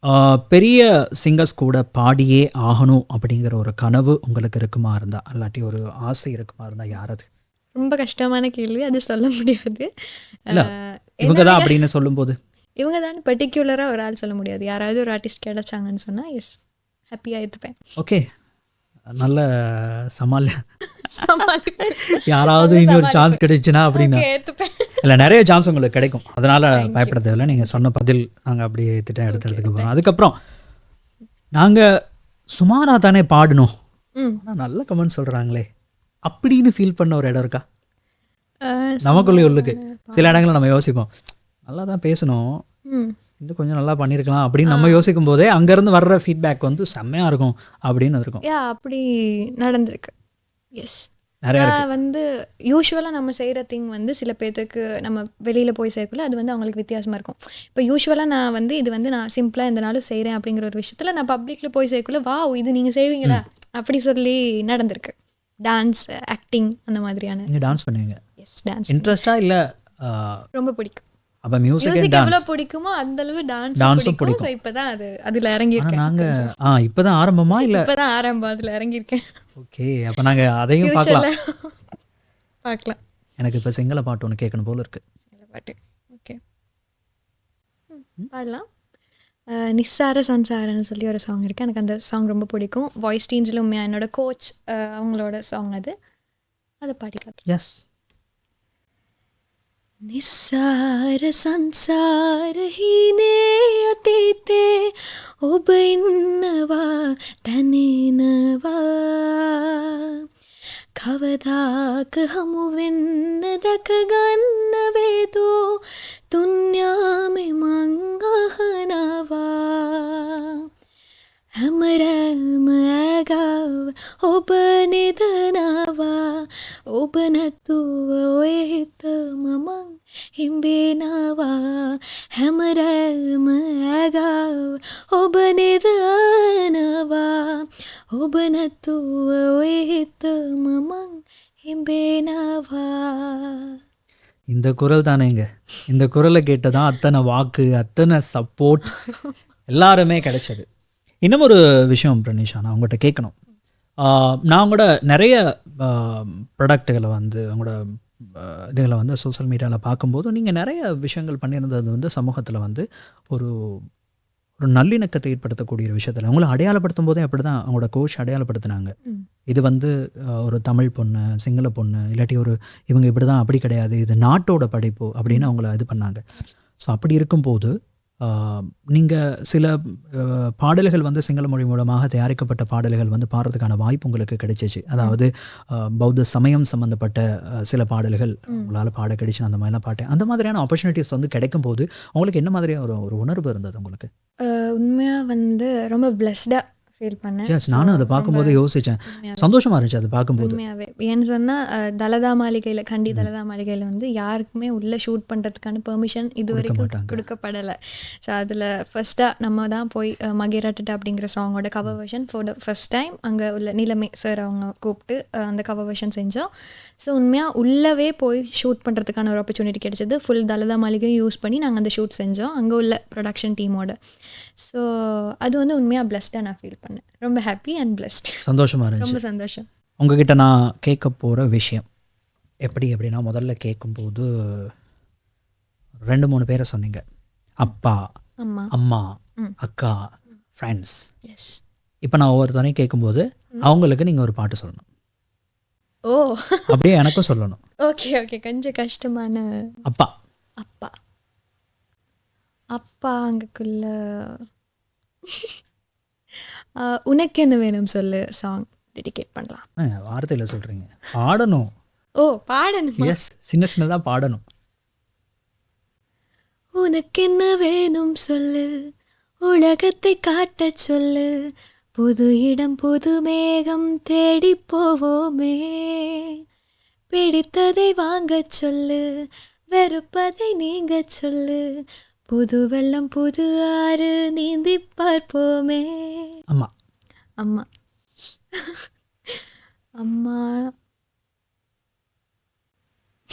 பெரிய சிங்கர்ஸ் கூட பாடியே ஆகணும் அப்படிங்கிற ஒரு கனவு உங்களுக்கு இருக்குமா இருந்தா, இல்லாட்டி ஒரு ஆசை இருக்குமா இருந்தா யார் அது? ரொம்ப கஷ்டமான கேள்வி, அது சொல்ல முடியாது. இல்லை, இவங்க தான் அப்படின்னு சொல்லும்போது இவங்க தான் பர்டிகுலராக ஒரு ஆள் சொல்ல முடியாது. யாராவது ஒரு ஆர்டிஸ்ட் கிடைச்சாங்கன்னு சொன்னால் எஸ், ஹாப்பியாக எடுத்துப்பேன். ஓகே, நல்ல சமாள சமாளிப்பேன். யாராவது இன்னொரு சான்ஸ் கிடைச்சுன்னா அப்படின்னா, Okay, ஏத்துப்பேன். இல்லை நிறைய சான்ஸ் உங்களுக்கு கிடைக்கும், அதனால் பயப்பட தேவையில்லை. நீங்கள் சொன்ன பதில் நாங்கள் அப்படியே திட்டம் எடுத்துறதுக்கு போகிறோம். அதுக்கப்புறம் நாங்கள் சுமாராக தானே பாடணும், ம். ஆனால் நல்ல கமெண்ட் சொல்கிறாங்களே அப்படின்னு ஃபீல் பண்ண ஒரு இடம் இருக்கா அஹ், நமக்குள்ளே உள்ளுக்கு? சில இடங்களில் நம்ம யோசிப்போம், நல்லா தான் பேசணும், ம். இன்னும் கொஞ்சம் நல்லா பண்ணியிருக்கலாம் அப்படின்னு நம்ம யோசிக்கும் போதே அங்கேருந்து வர்ற ஃபீட்பேக் வந்து செம்மையாக இருக்கும் அப்படின்னு இருக்கும். யா, அப்படி நடந்திருக்கு. எஸ், நிறையா இருக்கு. நான் வந்து யூஸ்வலாக நம்ம செய்கிற திங் வந்து சில பேர்த்துக்கு நம்ம வெளியில் போய் செய்யக்குள்ள அது வந்து அவங்களுக்கு வித்தியாசமாக இருக்கும். இப்போ யூஸ்வலாக நான் வந்து இது வந்து நான் சிம்பிளாக இந்த நாளும் செய்கிறேன் அப்படிங்கிற ஒரு விஷயத்தில் நான் பப்ளிக்கில் போய் செய்யக்குள்ள வா இது நீங்கள் செய்வீங்களா அப்படி சொல்லி நடந்திருக்கு. டான்ஸ், ஆக்டிங் அந்த மாதிரியான. நீங்கள் டான்ஸ் பண்ணுவீங்க, எஸ், டான்ஸ் இன்ட்ரெஸ்டாக இல்லை? ரொம்ப பிடிக்கும். அப்போ மியூசிக் அண்ட் மியூசிக் எவ்வளோ டான்ஸ், பிடிக்குமோ அந்த அளவு டான்ஸும் டான்ஸும் பிடிக்கும். பிடிக்கும். ஸோ இப்போ தான் அதில் ஆனால் இறங்கியிருக்கேன். நாங்கள் இப்போ தான் ஆரம்பமா இல்லை? இப்போ தான் ஆரம்பம், அதில் இறங்கியிருக்கேன். ஓகே, அப்போ நாங்கள் அதையும் பார்க்கலாம். ஃபியூச்சரில் பார்க்கலாம். எனக்கு இப்போ சிங்கள பாட்டு ஒன்று கேட்கணும் போல இருக்கு. இந்த பாட்டு ஓகே பாடலாம். நிஸ்ஸார சன்சாரன்னு சொல்லி ஒரு சாங் இருக்குது, எனக்கு அந்த சாங் ரொம்ப பிடிக்கும். வாய்ஸ் டீன்ஸில் உண்மையாக என்னோட கோச் அவங்களோட சாங் அது, அதை பாடிக்கலாம். எஸ். निस्सार संसार ही ने अतीते ඔබ ඉන්නවා තනිනවා කවදාක හමු වෙන්න දැක ගන්න වේදෝ දුන්යාමේ මං අහනවා හැමරැල්ම ඇගාව ඔබ නිදනවා ඔබ නැතුව ඔය හිතම මං හිම්බෙනවා හැමරැල්ම ඇගාව ඔබ නිදනවා ඔබ නැතුව ඔය හිතම මං හිම්බෙනවා. இந்த குரல் தானேங்க, இந்த குரலை கேட்டதான் அத்தனை வாக்கு, அத்தனை சப்போர்ட் எல்லாருமே கிடைச்சது. இன்னும் ஒரு விஷயம் பிரணீஷா, நான் உங்கள்கிட்ட கேட்கணும். நான் உங்களோட நிறைய ப்ராடக்ட்டுகளை வந்து உங்களோட இதுகளை வந்து சோஷியல் மீடியாவில் பார்க்கும்போது நீங்கள் நிறைய விஷயங்கள் பண்ணியிருந்தது வந்து சமூகத்தில் வந்து ஒரு ஒரு நல்லிணக்கத்தை ஏற்படுத்தக்கூடிய ஒரு விஷயத்தில் உங்களை அடையாளப்படுத்தும் போதே அப்படி தான் அவங்களோட கோச் அடையாளப்படுத்தினாங்க. இது வந்து ஒரு தமிழ் பொண்ணு, சிங்கள பொண்ணு, இல்லாட்டி ஒரு இவங்க இப்படி தான், அப்படி கிடையாது, இது நாட்டோட படைப்பு அப்படின்னு அவங்கள இது பண்ணாங்க. ஸோ அப்படி இருக்கும்போது நீங்கள் சில பாடல்கள் வந்து சிங்கள மொழி மூலமாக தயாரிக்கப்பட்ட பாடல்கள் வந்து பாடுறதுக்கான வாய்ப்பு உங்களுக்கு கிடைச்சிச்சு. அதாவது பௌத்த சமயம் சம்மந்தப்பட்ட சில பாடல்கள் உங்களால் பாட கிடைச்சு, அந்த மாதிரிலாம் பாட்டேன். அந்த மாதிரியான ஆப்பர்ச்சுனிட்டிஸ் வந்து கிடைக்கும் போது உங்களுக்கு என்ன மாதிரியான ஒரு உணர்வு இருந்தது உங்களுக்கு? உண்மையாக வந்து ரொம்ப பிளஸ்டாக ஃபீல் பண்ணேன். எஸ், நானும் அதை பார்க்கும்போது யோசித்தேன், சந்தோஷமாக இருந்துச்சு அதை பார்க்கும்போது. உண்மையாகவே ஏன்னு சொன்னால் தலதா மாளிகையில், கண்டி தலதா மாளிகையில் வந்து யாருக்குமே உள்ளே ஷூட் பண்ணுறதுக்கான பெர்மிஷன் இது வரைக்கும் கொடுக்கப்படலை. ஸோ அதில் ஃபஸ்ட்டாக நம்ம தான் போய் மகேராட்டா அப்படிங்கிற சாங்கோட cover version for the first time அங்கே உள்ள நீலமே சார் அவங்க கூப்பிட்டு அந்த கவர் வெர்ஷன் செஞ்சோம். ஸோ உண்மையாக உள்ளவே போய் ஷூட் பண்ணுறதுக்கான ஒரு ஆப்பர்ச்சுனிட்டி கிடைச்சது. ஃபுல் தலதா மாளிகையும் யூஸ் பண்ணி நாங்கள் அந்த ஷூட் செஞ்சோம் அங்கே உள்ள ப்ரொடக்ஷன் டீமோட. ஸோ அது வந்து உண்மையாக பிளஸ்டாக நான் ஃபீல் பண்ணேன். ரொம்ப ஹாப்பி அண்ட் பிளஸ்ட். சந்தோஷமாக இருந்துச்சு. ரொம்ப சந்தோஷம். உங்ககிட்ட நான் கேட்க போகிற விஷயம் எப்படி அப்படின்னா, முதல்ல கேட்கும்போது 2-3 பேரை சொன்னீங்க, அப்பா, அம்மா, அம்மா, அக்கா, ஃப்ரெண்ட்ஸ். எஸ். இப்போ நான் ஒவ்வொருத்தரையும் கேட்கும்போது அவங்களுக்கு நீங்கள் ஒரு பாட்டு சொல்லணும். ஓ, அப்படியே எனக்கும் சொல்லணும். ஓகே ஓகே, கொஞ்சம் கஷ்டமான. அப்பா. அப்பா அப்பா அங்கக்குள்ள உனக்கு என்ன வேணும் சொல்லு சாங் டெடிகேட் பண்ணலாம். வார்த்தையில் சொல்கிறீங்க, பாடணும். ஓ, பாடணும். எஸ், சின்ன சின்னதாக பாடணும். உனக்கு என்ன வேணும் சொல்லு, உலகத்தை காட்ட சொல்லு, புது இடம் புது மேகம் தேடி போவோமே, பிடித்ததை வாங்க சொல்லு, வெறுப்பதை நீங்க சொல்லு, புது வெள்ளம் புது ஆறு நீந்தி பார்ப்போமே. அம்மா. அம்மா அம்மா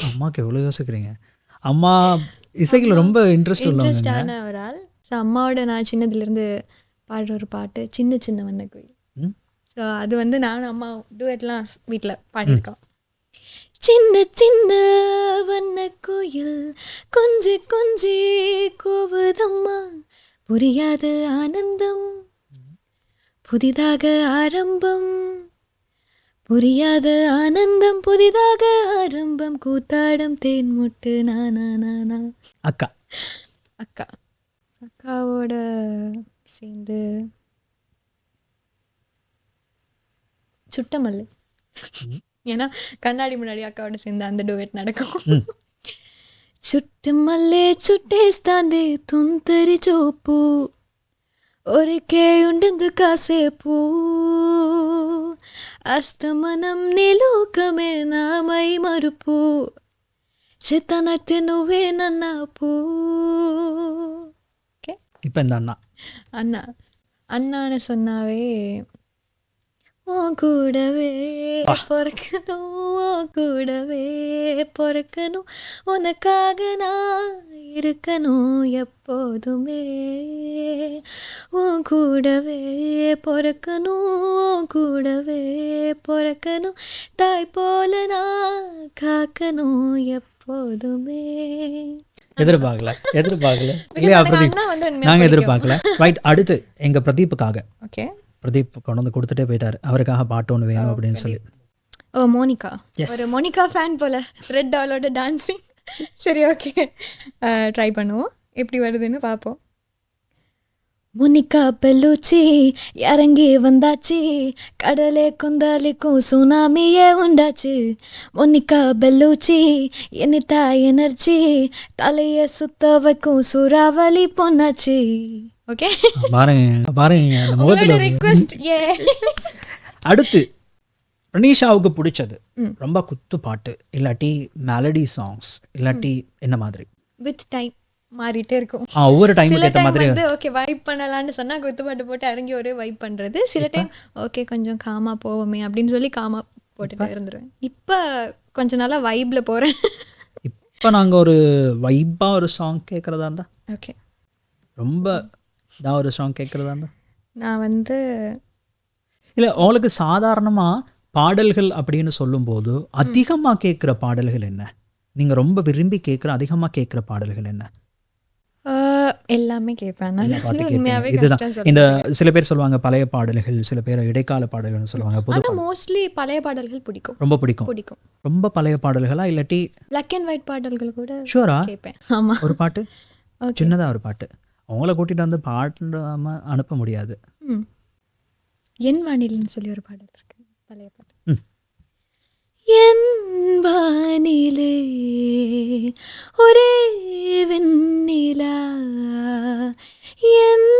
அம்மாவுக்கு எவ்வளோ யோசிக்கிறீங்க. அம்மா இசைக்குள்ள ரொம்ப இன்ட்ரெஸ்ட் உள்ளவங்க. இன்ட்ரெஸ்டான ஒரு ஆள். ஸோ அம்மாவோட நான் சின்னதுலேருந்து பாடுற ஒரு பாட்டு சின்ன சின்ன வண்ண கோயில். ம். ஸோ அது வந்து நானும் அம்மா டூயட்லாம் வீட்டில் பாடியிருக்கோம். சின்ன சின்ன வண்ண கோயில் கொஞ்சி கொஞ்சி கூவுதம்மா, புரியாத ஆனந்தம் புதிதாக ஆரம்பம், புரியாத ஆனந்தம் புதிதாக ஆரம்பம், கூத்தாடம் தேன் முட்டு நானா நானா. அக்கா அக்கா அக்காவோட சேர்ந்து சுட்டமல்லி. ஏன்னா கண்ணாடி முன்னாடி அக்காவோட சேர்ந்து அந்த டூயட் நடக்கும். చుట్టమల్లే చుట్టేస్తాంది తుంతరి చూపు, ఒరికే ఉండింది కాసేపు, అస్తమనం నీలోకమే నామై మరుపు, చిత్తనత్తి నువ్వే నన్నాపు. ఓకే, இப்போ இந்த அண்ணா அண்ணா அண்ணான்னு சொன்னாவே உன் கூடவே பொறக்கணும், உன் கூடவே பொறக்கணும், உனக்காக நான் இருக்கணும் எப்போதுமே, உன் கூடவே பொறக்கணும், உன் கூடவே பொறக்கணும், தாய் போல நான் காக்கணும் எப்போதுமே. எதிர்பார்க்கல இல்லையா பிரதீப்? அண்ணா வந்து நாங்கள் எதிர்பார்க்கல. ரைட், அடுத்து எங்கள் பிரதீப்புக்காக. ஓகே. பிரதீப் கொண்டு வந்து கொடுத்துட்டே போயிட்டாரு, அவருக்காக பாட்டு ஒன்று வேணும் அப்படின்னு சொல்லி. ஓ மோனிகா, ஒரு மோனிகா ஃபேன் போல. ரெட் டாலோட டான்ஸிங். சரி, ஓகே, ட்ரை பண்ணுவோம், எப்படி வருதுன்னு பார்ப்போம். மோனிகா பெல்லூச்சி இறங்கி வந்தாச்சு, கடலே கொந்தாலிக்கும் சுனாமியே உண்டாச்சு. மோனிகா பெல்லூச்சி என்னித்தா எனர்ஜி, தலையை சுத்த வைக்கும் சூறாவளி பொன்னாச்சு. ஓகே, பாருங்க அந்த முகத்துல ரிக்வெஸ்ட். ஏ அடுத்து பிரனீஷாவுக்கு பிடிச்சது ரொம்ப குத்து பாட்டு, இல்லாட்டி மெலடி சாங்ஸ், இல்லாட்டி என்ன மாதிரி? வித் டைம் மாறிட்டே இருக்கும். ஒவ்வொரு டைமுக்கு சில ஏற்ற டைம் மாதிரி. வந்து ஓகே வைப் பண்ணலான்னு சொன்னா குத்து பாட்டு போட்டு இறங்கி ஒரே வைப் பண்றது. சில டைம் ஓகே கொஞ்சம் காமா போவோமே அப்படின்னு சொல்லி காமா போட்டுட்டு இருந்துருவேன். இப்போ கொஞ்ச நாளா வைப்ல போறேன். இப்போ நாங்கள் ஒரு வைப்பாக ஒரு சாங் கேட்குறதா இருந்தா, ஓகே, ரொம்ப இதாக ஒரு சாங் கேட்குறதா இருந்தா, நான் வந்து இல்லை உங்களுக்கு சாதாரணமாக பாடல்கள் அப்படின்னு சொல்லும்போது அதிகமாக கேட்குற பாடல்கள் என்ன? நீங்கள் ரொம்ப விரும்பி கேட்குற அதிகமாக கேட்குற பாடல்கள் என்ன? எல்லாமே கேட்பேன் நான். என்ன பாட்டு கேட்பீங்க? உண்மையாவே இதுதான் கஷ்டம் இந்த சொல்லுவேன். சில பேர் சொல்லுவாங்க பழைய பாடல்கள், சில பேர் இடைக்கால பாடல்கள்னு சொல்லுவாங்க. புது ஆனா மோஸ்ட்லி பழைய பாடல்கள் பிடிக்கும். ரொம்ப பிடிக்கும். பிடிக்கும். ரொம்ப பழைய பாடல்களா இல்லாட்டி பிளாக் அண்ட் ஒயிட் பாடல்கள் கூட ஷூரா? கேட்பேன். ஆமா, ஒரு பாட்டு, ஓகே. சின்னதாக ஒரு பாட்டு. அவங்கள கூட்டிகிட்டு வந்து பாடாம அனுப்ப முடியாது. என் வானிலைன்னு சொல்லி ஒரு பாடல் இருக்கு, பழைய பாட்டு. ம். என் வானிலே ஒரே வெண்ணிலா, என்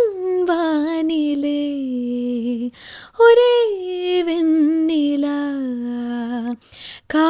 வானிலே ஒரே வெண்ணிலா, கா